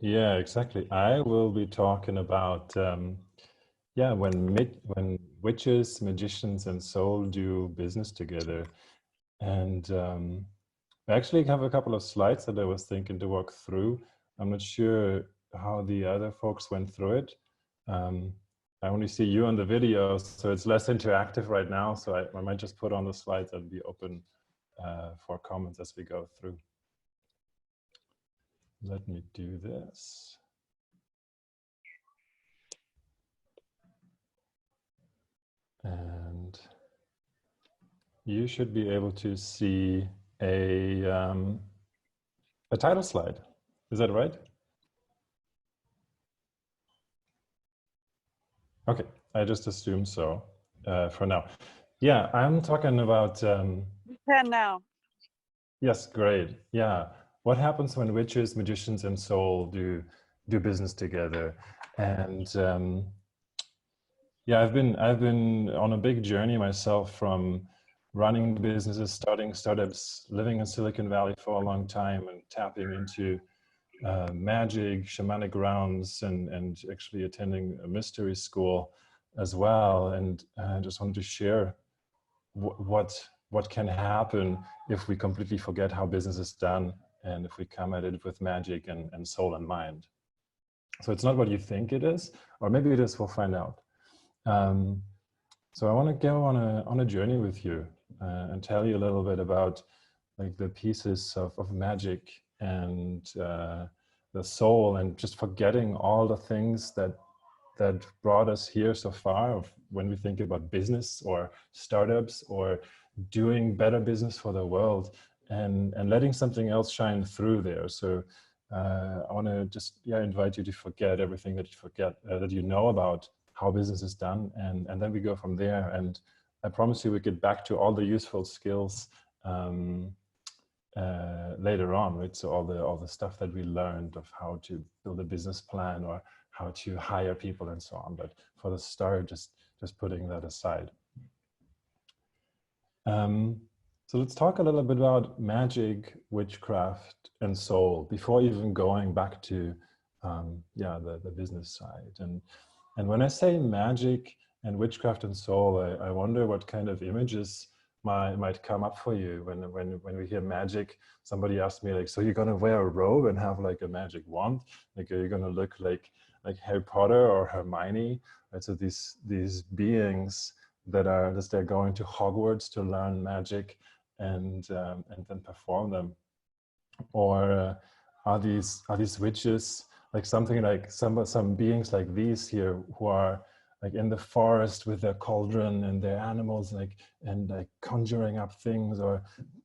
Yeah, exactly. I will be talking about yeah, when witches, magicians, and soul do business together. And I actually have a couple of slides that I was thinking to walk through. I'm not sure how the other folks went through it. Um, I only see you on the video, so it's less interactive right now. So I might just put on the slides and be open for comments as we go through. Let me do this. And you should be able to see a title slide. Is that right? Okay, I just assume so for now. Yeah, I'm talking about... You can now. Yes, great. Yeah. What happens when witches, magicians, and soul do business together? And yeah, I've been on a big journey myself, from running businesses, starting startups, living in Silicon Valley for a long time, and tapping into magic, shamanic rounds, and actually attending a mystery school as well. And I just wanted to share what can happen if we completely forget how business is done, and if we come at it with magic and soul and mind. So it's not what you think it is, or maybe it is, we'll find out. So I want to go on a journey with you and tell you a little bit about like the pieces of magic and the soul, and just forgetting all the things that brought us here so far, of when we think about business or startups or doing better business for the world, and letting something else shine through there. So I want to just invite you to forget everything that you know about how business is done, and then we go from there. And I promise you we get back to all the useful skills later on, right? So all the stuff that we learned of how to build a business plan, or how to hire people and so on. But for the start, just putting that aside. So let's talk a little bit about magic, witchcraft, and soul before even going back to the business side. And when I say magic and witchcraft and soul, I wonder what kind of images might come up for you when we hear magic. Somebody asked me, like, so you're gonna wear a robe and have like a magic wand? Like, are you gonna look like Harry Potter or Hermione? Right? So these beings that they're going to Hogwarts to learn magic and then perform them, or are these witches like something like some beings like these here, who are like in the forest with their cauldron and their animals, and conjuring up things or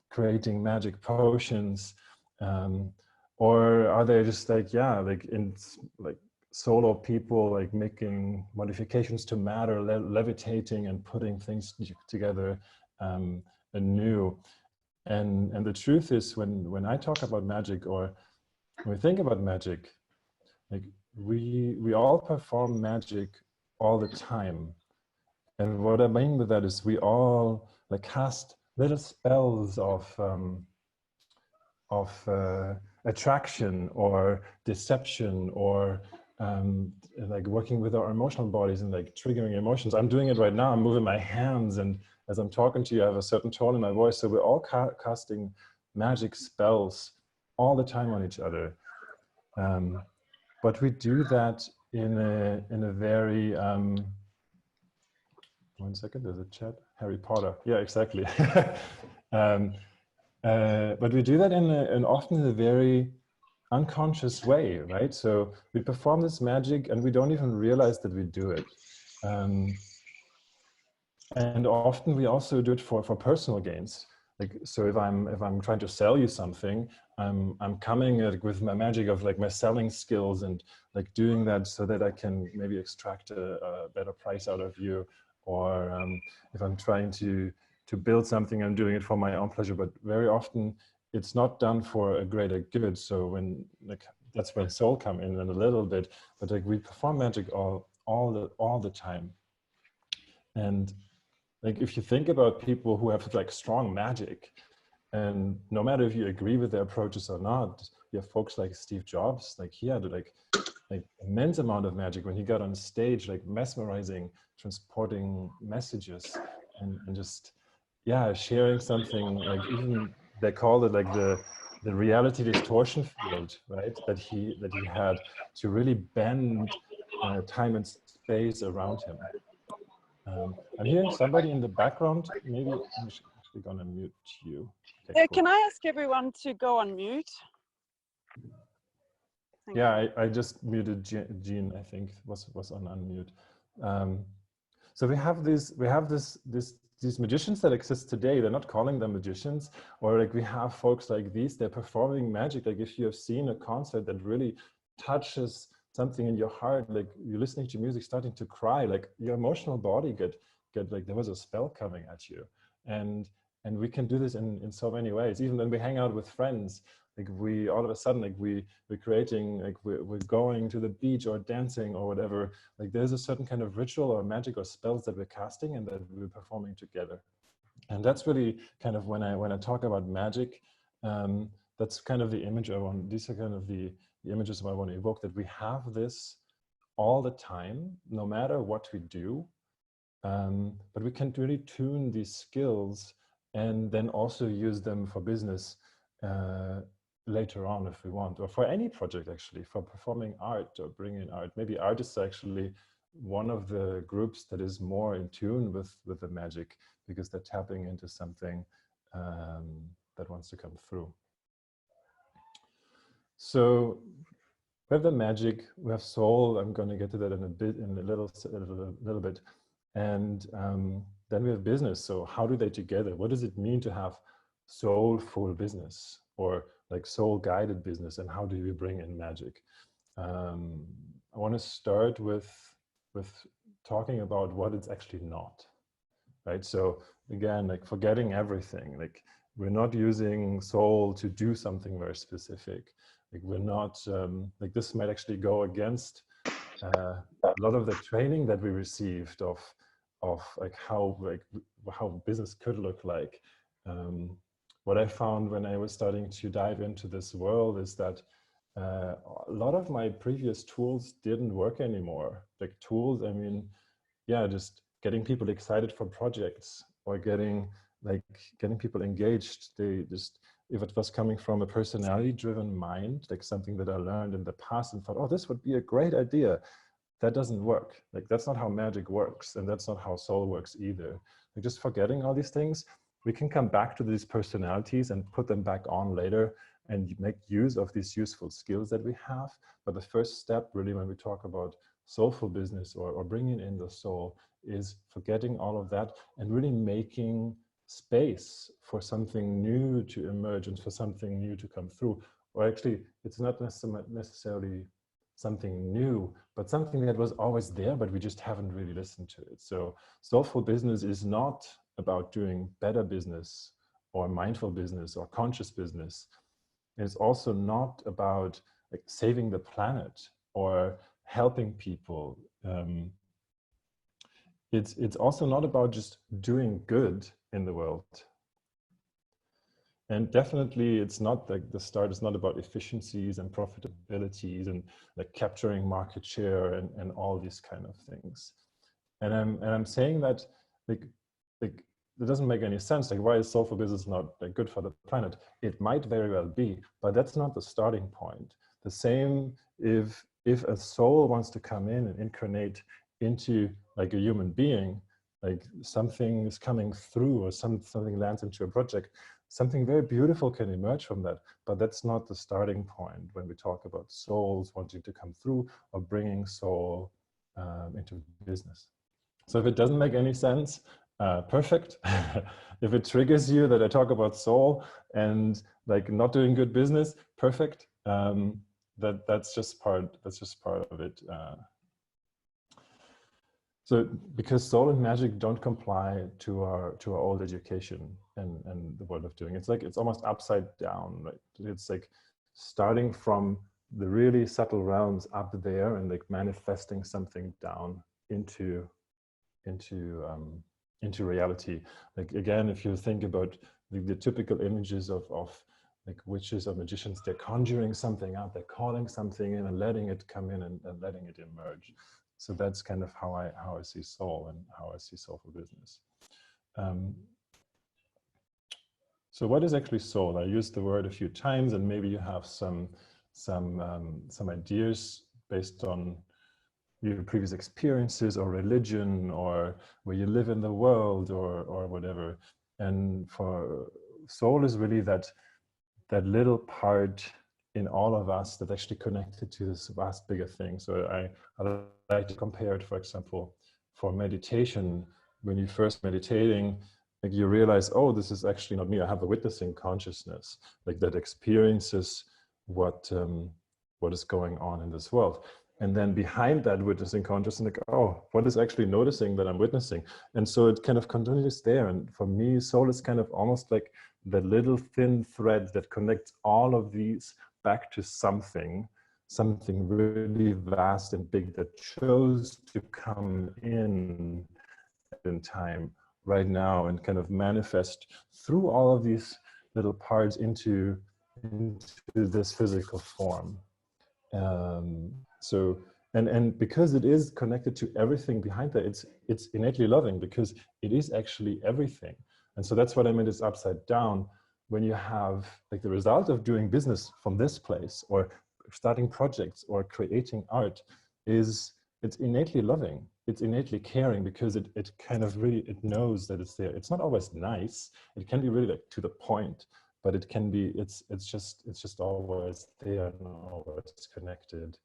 creating magic potions, or are they just like solo people, like making modifications to matter, levitating and putting things together anew? And the truth is, when I talk about magic, or when we think about magic, like we all perform magic all the time. And what I mean with that is, we all like cast little spells of attraction or deception, or like working with our emotional bodies and like triggering emotions. I'm doing it right now. I'm moving my hands, and as I'm talking to you, I have a certain tone in my voice. So we're all casting magic spells all the time on each other. But we do that in a very, 1 second, there's a chat. Harry Potter. Yeah, exactly. But we do that in often in a very unconscious way, right? So we perform this magic and we don't even realize that we do it. And often we also do it for personal gains. Like, so if I'm trying to sell you something, I'm coming with my magic of like my selling skills, and like doing that so that I can maybe extract a better price out of you. Or if I'm trying to build something, I'm doing it for my own pleasure. But very often it's not done for a greater good. So when that's when soul come in a little bit. But like, we perform magic all the time. And like, if you think about people who have like strong magic, and no matter if you agree with their approaches or not, you have folks like Steve Jobs, like he had like immense amount of magic when he got on stage, like mesmerizing, transporting messages, and just, yeah, sharing something, like even they called it like the reality distortion field, right? That he had to really bend time and space around him. I'm hearing somebody in the background. Maybe I'm actually gonna mute you. Okay, cool. Can I ask everyone to go on mute? Yeah, I just muted Jean, I think was on unmute. So we have these magicians that exist today. They're not calling them magicians, or like we have folks like these, they're performing magic. Like if you have seen a concert that really touches something in your heart, like you're listening to music, starting to cry, like your emotional body get like there was a spell coming at you. And we can do this in so many ways. Even when we hang out with friends, like we all of a sudden, like we're creating, like we're going to the beach or dancing or whatever. Like there's a certain kind of ritual or magic or spells that we're casting and that we're performing together. And that's really kind of when I talk about magic, that's kind of the image I want. These are kind of the images I want to evoke, that we have this all the time, no matter what we do. But we can really tune these skills and then also use them for business later on if we want, or for any project actually, for performing art or bringing art. Maybe artists are actually one of the groups that is more in tune with the magic, because they're tapping into something that wants to come through. So we have the magic, we have soul. I'm going to get to that in a little bit. And then we have business. So how do they together? What does it mean to have soulful business, or like soul guided business? And how do we bring in magic? I want to start with talking about what it's actually not, right? So again, like forgetting everything, like we're not using soul to do something very specific. Like we're not, like this might actually go against a lot of the training that we received of like how business could look like. What I found when I was starting to dive into this world is that a lot of my previous tools didn't work anymore. Like tools, I mean, yeah, just getting people excited for projects, or getting people engaged. They just, if it was coming from a personality driven mind, like something that I learned in the past and thought, oh, this would be a great idea, that doesn't work. Like that's not how magic works, and that's not how soul works either. Like just forgetting all these things, we can come back to these personalities and put them back on later and make use of these useful skills that we have. But the first step really when we talk about soulful business or bringing in the soul is forgetting all of that and really making space for something new to emerge and for something new to come through. Or actually, it's not necessarily something new, but something that was always there, but we just haven't really listened to it. So soulful business is not about doing better business or mindful business or conscious business. It's also not about like saving the planet or helping people. It's also not about just doing good in the world. And definitely it's not like the start is not about efficiencies and profitabilities and like capturing market share and all these kind of things. And I'm saying that like it doesn't make any sense. Like, why is soulful business not like good for the planet? It might very well be, but that's not the starting point. The same if a soul wants to come in and incarnate into like a human being, like something is coming through or something lands into a project, something very beautiful can emerge from that. But that's not the starting point when we talk about souls wanting to come through or bringing soul into business. So if it doesn't make any sense, perfect. If it triggers you that I talk about soul and like not doing good business, perfect. That's just part of it. So because soul and magic don't comply to our old education and the world of doing, it's almost upside down, right? It's like starting from the really subtle realms up there and like manifesting something down into reality. Like again, if you think about the typical images of like witches or magicians, they're conjuring something out, they're calling something in and letting it come in and letting it emerge. So that's kind of how I see soul and how I see soulful business. So what is actually soul? I used the word a few times, and maybe you have some ideas based on your previous experiences or religion or where you live in the world or whatever. And for soul is really that little part in all of us that's actually connected to this vast bigger thing. So I like to compare it, for example, for meditation. When you're first meditating, like you realize, oh, this is actually not me. I have a witnessing consciousness, like that experiences what is going on in this world. And then behind that witnessing consciousness, like, oh, what is actually noticing that I'm witnessing? And so it kind of continues there. And for me, soul is kind of almost like the little thin thread that connects all of these back to something really vast and big that chose to come in time right now and kind of manifest through all of these little parts into this physical form. So and because it is connected to everything behind that, it's innately loving because it is actually everything. And so that's what I meant is upside down. When you have like the result of doing business from this place or starting projects or creating art is it's innately loving. It's innately caring because it kind of really, it knows that it's there. It's not always nice. It can be really like to the point, but it can be, it's just always there and always connected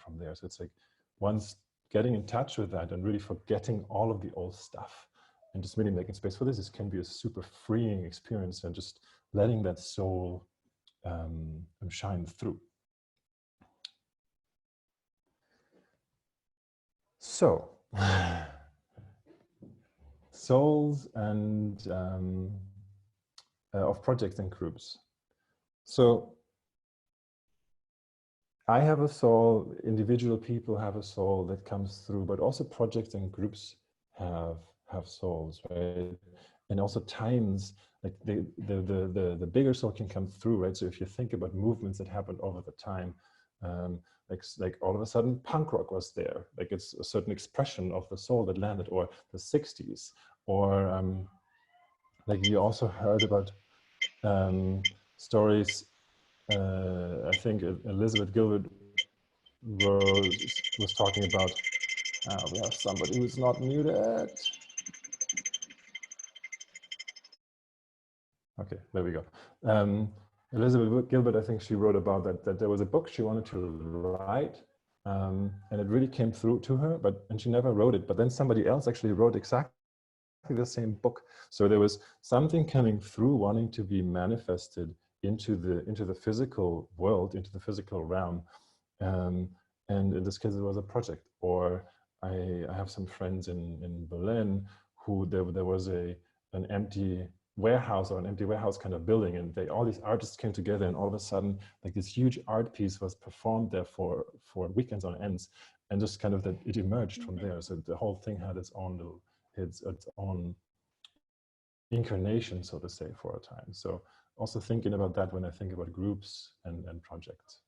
from there. So it's like once getting in touch with that and really forgetting all of the old stuff and just really making space for this can be a super freeing experience and just letting that soul shine through. So, souls and of projects and groups. So I have a soul, individual people have a soul that comes through, but also projects and groups have souls, right? And also times, like the bigger soul can come through, right? So if you think about movements that happened over the time, like all of a sudden punk rock was there, like it's a certain expression of the soul that landed, or the 60s, or like you also heard about stories. I think Elizabeth Gilbert was talking about. We have somebody who's not muted. Okay, there we go. Elizabeth Gilbert, I think she wrote about that there was a book she wanted to write, and it really came through to her, and she never wrote it. But then somebody else actually wrote exactly the same book. So there was something coming through, wanting to be manifested into the physical world, into the physical realm. And in this case, it was a project. Or I have some friends in Berlin who there was an empty warehouse or an empty warehouse kind of building, and all these artists came together, and all of a sudden like this huge art piece was performed there for weekends on ends, and just kind of that it emerged from there. So the whole thing had its own incarnation, so to say, for a time. So also thinking about that when I think about groups and projects.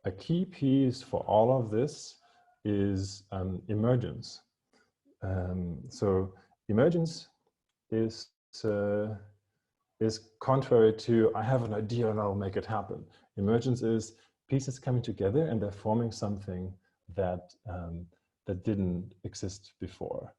A key piece for all of this is emergence. So emergence is contrary to I have an idea and I'll make it happen. Emergence is pieces coming together and they're forming something that that didn't exist before.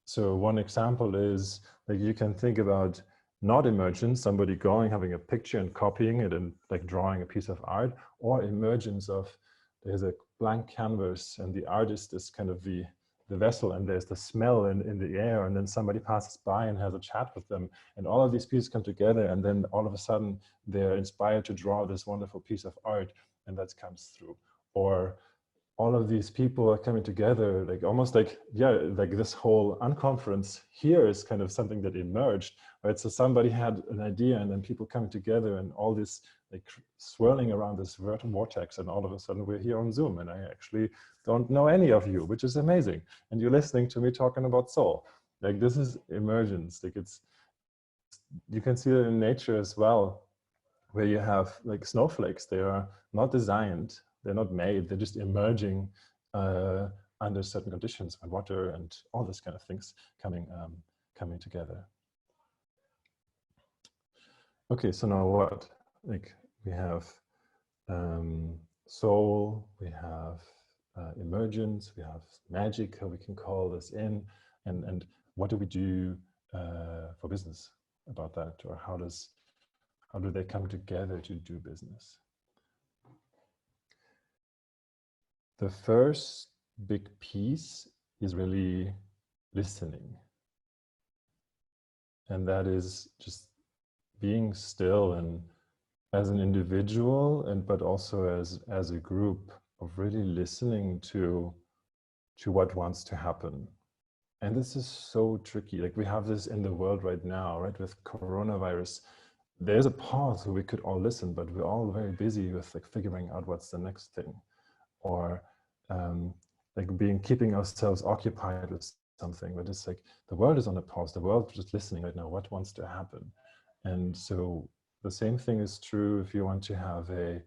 So one example is like you can think about not emergence, somebody going, having a picture and copying it and like drawing a piece of art, or emergence of there's a blank canvas and the artist is kind of the vessel, and there's the smell in the air, and then somebody passes by and has a chat with them, and all of these pieces come together, and then all of a sudden they're inspired to draw this wonderful piece of art, and that comes through. Or all of these people are coming together, like almost like, yeah, like this whole unconference here is kind of something that emerged, right? So somebody had an idea and then people coming together and all this like swirling around this vortex, and all of a sudden we're here on Zoom, and I actually don't know any of you, which is amazing. And you're listening to me talking about soul. Like this is emergence, like it's you can see it in nature as well, where you have like snowflakes. They are not designed, they're not made, they're just emerging under certain conditions, and water and all this kind of things coming together. Okay, so now what? Like we have soul, we have emergence, we have magic, how we can call this in, and what do we do for business about that, or how do they come together to do business? The first big piece is really listening, and that is just being still, and as an individual, and but also as a group, of really listening to what wants to happen. And this is so tricky. Like we have this in the world right now, right? With coronavirus, there's a pause where we could all listen, but we're all very busy with like figuring out what's the next thing, or like keeping ourselves occupied with something. But it's like the world is on a pause. The world is just listening right now. What wants to happen? And so the same thing is true if you want to have a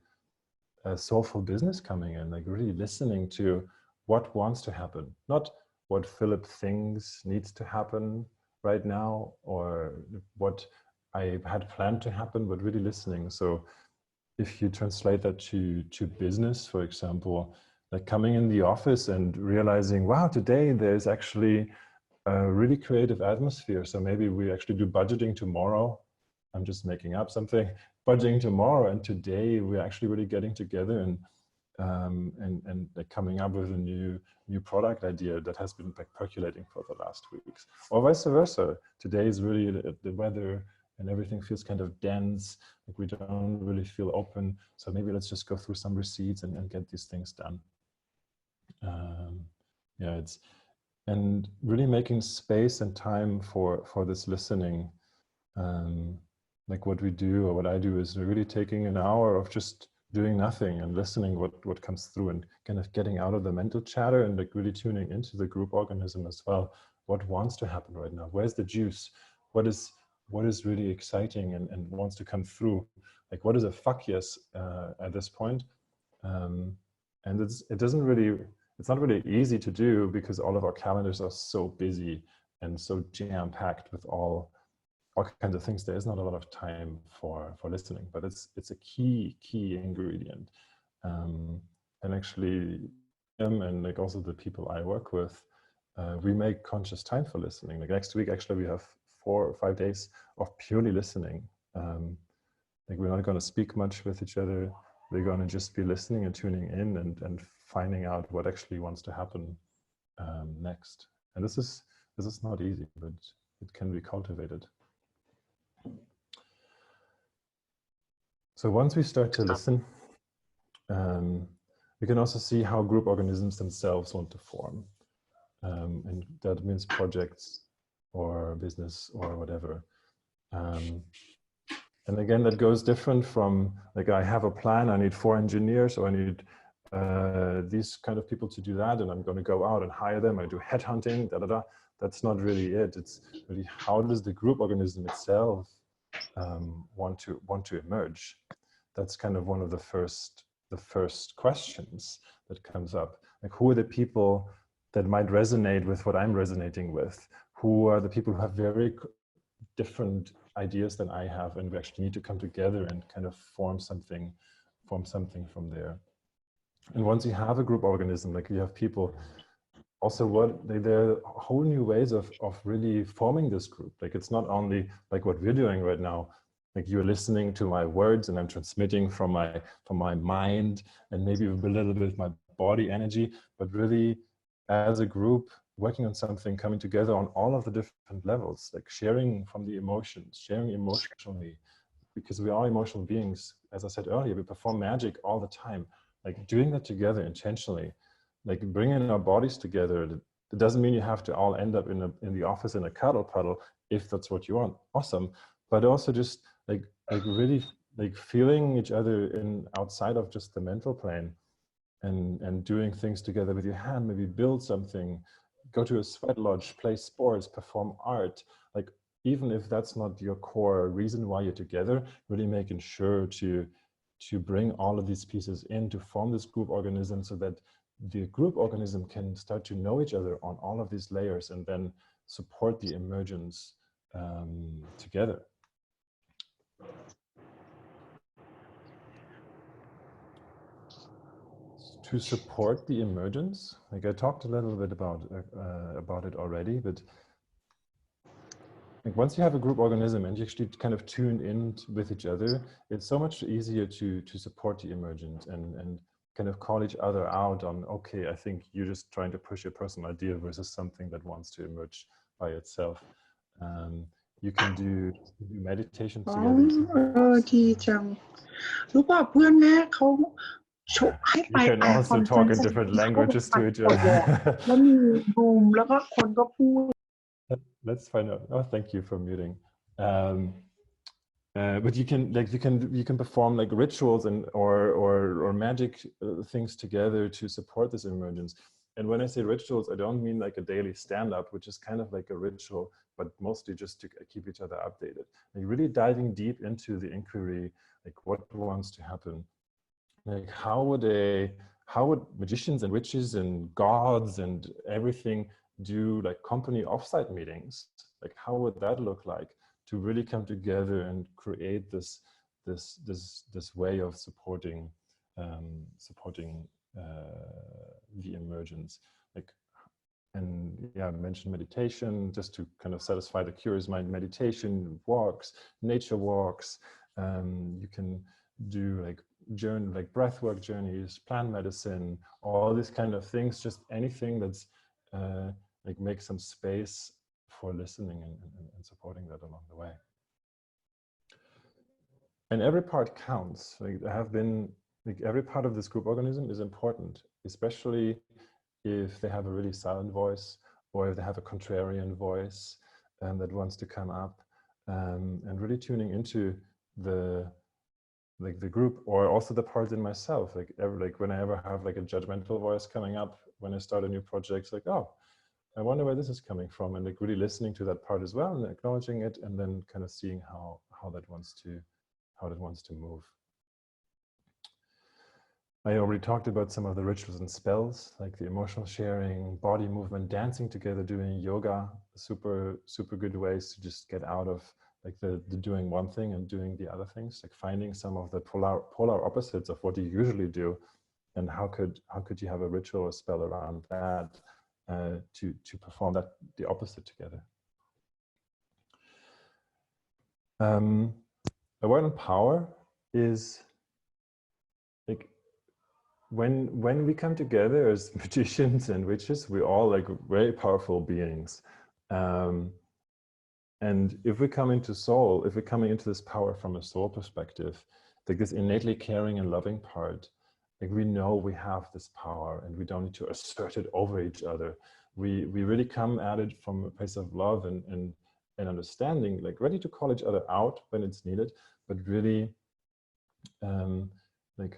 soulful business coming in, like really listening to what wants to happen, not what Philip thinks needs to happen right now, or what I had planned to happen, but really listening. So if you translate that to business, for example, like coming in the office and realizing, wow, today there's actually a really creative atmosphere. So maybe we actually do budgeting tomorrow. I'm just making up something. Budgeting tomorrow, and today we're actually really getting together and like coming up with a new product idea that has been like percolating for the last weeks, or vice versa. Today is really the weather and everything feels kind of dense, like we don't really feel open. So maybe let's just go through some receipts and get these things done. Yeah, and really making space and time for this listening. Like what we do, or what I do, is really taking an hour of just doing nothing and listening what comes through, and kind of getting out of the mental chatter and like really tuning into the group organism as well. What wants to happen right now? Where's the juice? What is really exciting and wants to come through? Like what is a fuck yes at this point? And it's not really easy to do, because all of our calendars are so busy and so jam-packed with all kinds of things. There is not a lot of time for listening, but it's a key ingredient. And actually, and like also the people I work with, we make conscious time for listening. Like next week, actually, we have 4 or 5 days of purely listening. Like we're not going to speak much with each other. We're going to just be listening and tuning in and finding out what actually wants to happen next. And this is not easy, but it can be cultivated. So once we start to listen, we can also see how group organisms themselves want to form. And that means projects or business or whatever. And again, that goes different from like, I have a plan, I need 4 engineers, or I need these kind of people to do that, and I'm going to go out and hire them, I do headhunting, That's not really it. It's really, how does the group organism itself want to emerge? That's kind of one of the first questions that comes up. Like, who are the people that might resonate with what I'm resonating with? Who are the people who have very different ideas than I have, and we actually need to come together and kind of form something from there. And once you have a group organism, like you have people, also there are whole new ways of really forming this group. Like it's not only like what we're doing right now, like you're listening to my words and I'm transmitting from my mind and maybe a little bit of my body energy, but really as a group working on something, coming together on all of the different levels, like sharing from the emotions, sharing emotionally, because we are emotional beings. As I said earlier, we perform magic all the time. Like doing that together intentionally, like bringing our bodies together. It doesn't mean you have to all end up in the office in a cuddle puddle if that's what you want. Awesome. But also just like really like feeling each other in outside of just the mental plane, and doing things together with your hand, maybe build something, go to a sweat lodge, play sports, perform art, like even if that's not your core reason why you're together, really making sure to bring all of these pieces in to form this group organism, so that the group organism can start to know each other on all of these layers and then support the emergence together. To support the emergence, like I talked a little bit about it already, but like once you have a group organism and you actually kind of tune in with each other, it's so much easier to support the emergence and kind of call each other out on, okay, I think you're just trying to push your personal idea versus something that wants to emerge by itself. You can do meditation together. ดีจังรู้ป่ะเพื่อนแม่เขาให้ไป You can also talk in different languages to each other. แล้วมีรูมแล้วก็คนก็พูด Let's find out. Oh, thank you for muting. But you can perform like rituals and or magic things together to support this emergence. And when I say rituals, I don't mean like a daily stand-up, which is kind of like a ritual, but mostly just to keep each other updated. Like really diving deep into the inquiry, like what wants to happen. Like how would magicians and witches and gods and everything do like company offsite meetings? Like how would that look like to really come together and create this way of supporting the emergence? Like, and yeah, I mentioned meditation just to kind of satisfy the curious mind. Meditation, walks, nature walks. You can do like breathwork journeys, plant medicine, all these kind of things, just anything that's like make some space for listening and supporting that along the way. And every part counts. Like every part of this group organism is important, especially if they have a really silent voice or if they have a contrarian voice that wants to come up, and really tuning into the group, or also the part in myself. Like whenever I have like a judgmental voice coming up when I start a new project, it's like, oh, I wonder where this is coming from, and like really listening to that part as well and acknowledging it, and then kind of seeing how that wants to move. I already talked about some of the rituals and spells, like the emotional sharing, body movement, dancing together, doing yoga, super good ways to just get out of like the doing one thing and doing the other things, like finding some of the polar opposites of what you usually do, and how could you have a ritual or spell around that to perform the opposite together. A word on power is like when we come together as magicians and witches, we're all like very powerful beings. And if we come into soul, if we're coming into this power from a soul perspective, like this innately caring and loving part, like we know we have this power and we don't need to assert it over each other. We really come at it from a place of love and understanding, like ready to call each other out when it's needed, but really like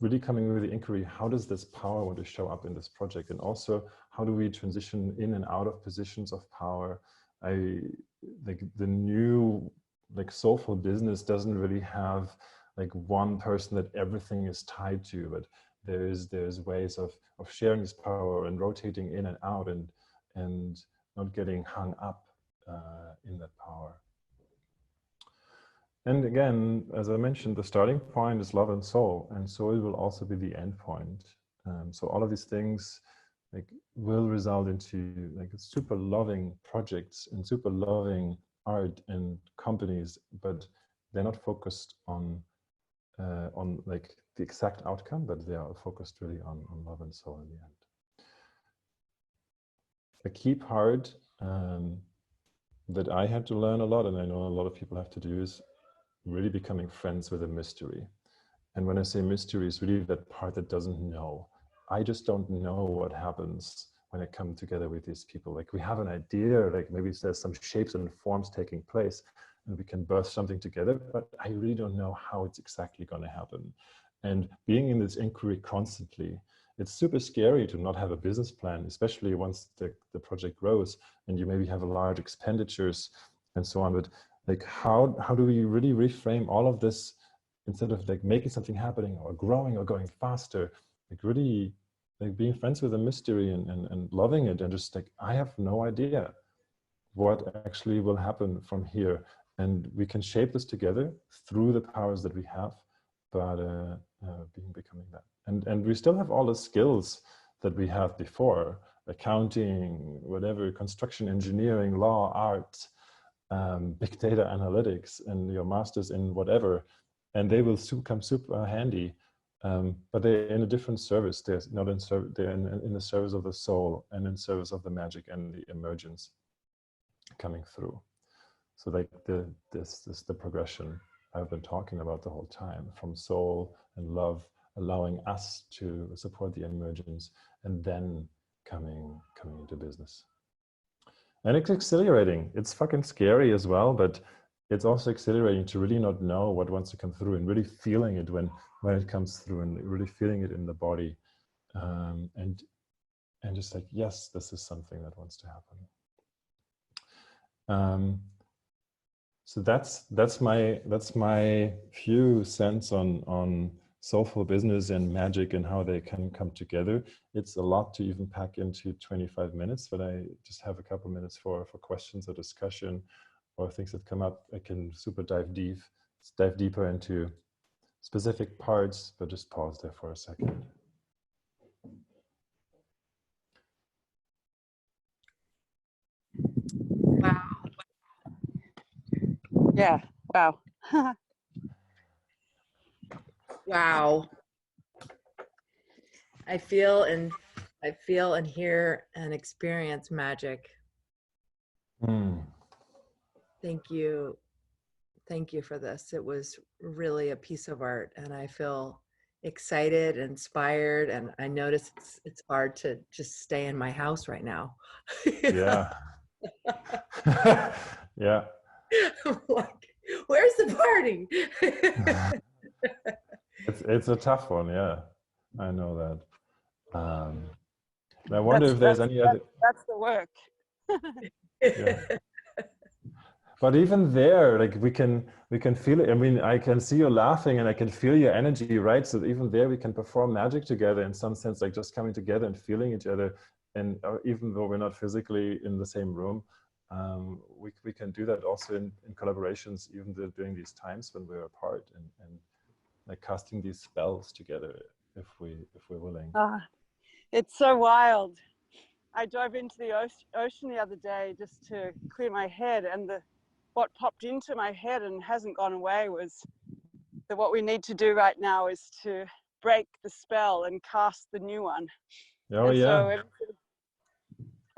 really coming with the inquiry, how does this power want to show up in this project? And also, how do we transition in and out of positions of power? Like the new like soulful business doesn't really have like one person that everything is tied to, but there's ways of sharing this power and rotating in and out and not getting hung up in that power. And again, as I mentioned, the starting point is love and soul will also be the end point. So all of these things like will result into like super loving projects and super loving art and companies, but they're not focused on like the exact outcome, but they are focused really on love and soul in the end. A key part that I had to learn a lot, and I know a lot of people have to do, is really becoming friends with a mystery. And when I say mystery, it's really that part that doesn't know. I just don't know what happens when I come together with these people. Like we have an idea, like maybe there's some shapes and forms taking place and we can birth something together, but I really don't know how it's exactly going to happen. And being in this inquiry constantly, it's super scary to not have a business plan, especially once the project grows and you maybe have large expenditures and so on. But like, how do we really reframe all of this, instead of like making something happening or growing or going faster, like really like being friends with the mystery and loving it, and just like, I have no idea what actually will happen from here. And we can shape this together through the powers that we have, but becoming that. And we still have all the skills that we had before: accounting, whatever, construction, engineering, law, art, big data analytics, and your masters in whatever, and they will come super handy. But they're in a different service. They're not in service. They're in the service of the soul and in service of the magic and the emergence coming through. So like this the progression I've been talking about the whole time, from soul and love, allowing us to support the emergence, and then coming into business. And it's exhilarating. It's fucking scary as well, but it's also exhilarating to really not know what wants to come through, and really feeling it when it comes through, and really feeling it in the body, and just like, yes, this is something that wants to happen. So that's my few cents on soulful business and magic and how they can come together. It's a lot to even pack into 25 minutes, but I just have a couple minutes for questions or discussion or things that come up. I can dive deeper into specific parts, but just pause there for a second. Wow. Yeah, wow. Wow. I feel and hear and experience magic. Thank you. Thank you for this. It was really a piece of art, and I feel excited, inspired, and I notice it's hard to just stay in my house right now. Yeah. Yeah. I'm like, where's the party? It's a tough one, yeah. I know that. I wonder if there's any other. That's the work. Yeah. But even there, like we can feel it. I mean, I can see you laughing and I can feel your energy, right? So even there we can perform magic together in some sense, like just coming together and feeling each other. And even though we're not physically in the same room, we can do that also in collaborations, even during these times when we're apart, and like casting these spells together if we're willing. It's so wild. I dove into the ocean the other day just to clear my head, and what popped into my head and hasn't gone away was that what we need to do right now is to break the spell and cast the new one. Oh, and yeah.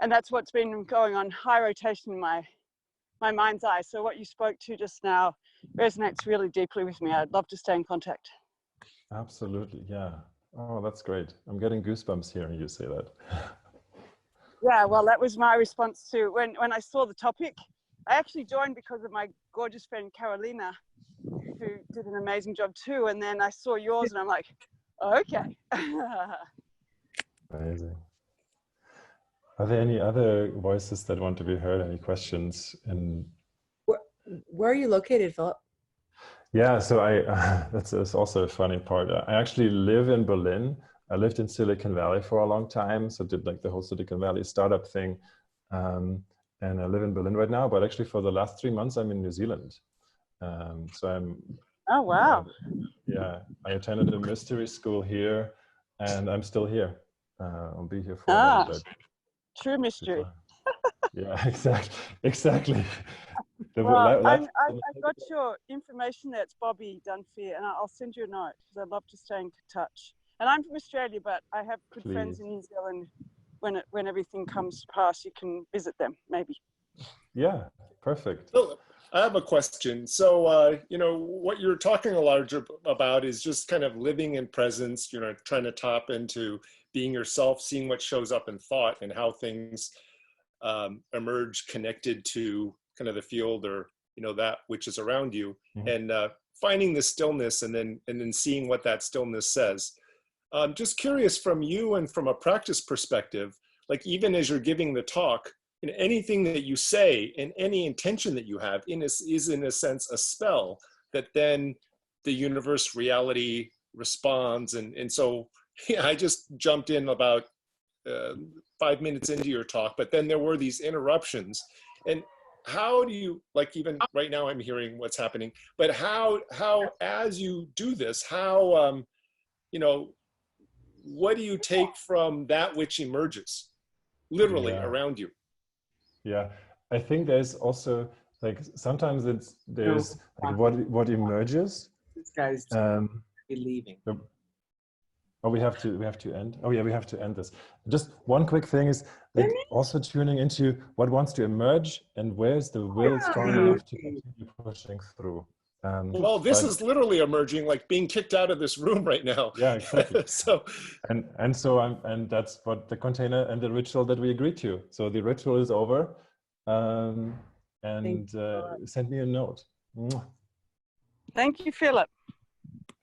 And that's what's been going on high rotation in my mind's eye. So what you spoke to just now resonates really deeply with me. I'd love to stay in contact. Absolutely, yeah. Oh, that's great. I'm getting goosebumps hearing you say that. Yeah, well, that was my response to when I saw the topic. I actually joined because of my gorgeous friend Carolina, who did an amazing job too. And then I saw yours and I'm like, okay. Amazing. Are there any other voices that want to be heard? Any questions? And where are you located, Philip? Yeah, so that's also a funny part. I actually live in Berlin. I lived in Silicon Valley for a long time, so did like the whole Silicon Valley startup thing. And I live in Berlin right now, but actually for the last 3 months, I'm in New Zealand. So I'm... Oh, wow. Yeah, I attended a mystery school here, and I'm still here. I'll be here for a little bit. True mystery. Yeah, exactly. Well, I got your information there. It's Bobby Dunphy, and I'll send you a note because I'd love to stay in touch. And I'm from Australia, but I have good friends in New Zealand. When everything comes to pass, you can visit them, maybe. Yeah, perfect. Philip, I have a question. So, you know, what you're talking a lot about is just kind of living in presence, you know, trying to tap into being yourself, seeing what shows up in thought and how things emerge connected to kind of the field or, you know, that which is around you, and finding the stillness and then seeing what that stillness says. Just curious from you and from a practice perspective, like even as you're giving the talk, anything that you say and any intention that you have is in a sense a spell that then the universe, reality responds. And so yeah, I just jumped in about 5 minutes into your talk, but then there were these interruptions. And how do you, like, even right now I'm hearing what's happening, but how as you do this, how, you know, what do you take from that which emerges literally around you? Yeah, I think there's also, like, sometimes there's like what emerges. This guy's leaving. Oh, we have to end. Oh yeah, we have to end this. Just one quick thing is, like, also tuning into what wants to emerge and where's the will strong enough to continue pushing through. Well, this is literally emerging, like being kicked out of this room right now. Yeah, exactly. So and that's what the container and the ritual that we agreed to. So the ritual is over, and send me a note. Thank you, Philip.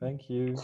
Thank you.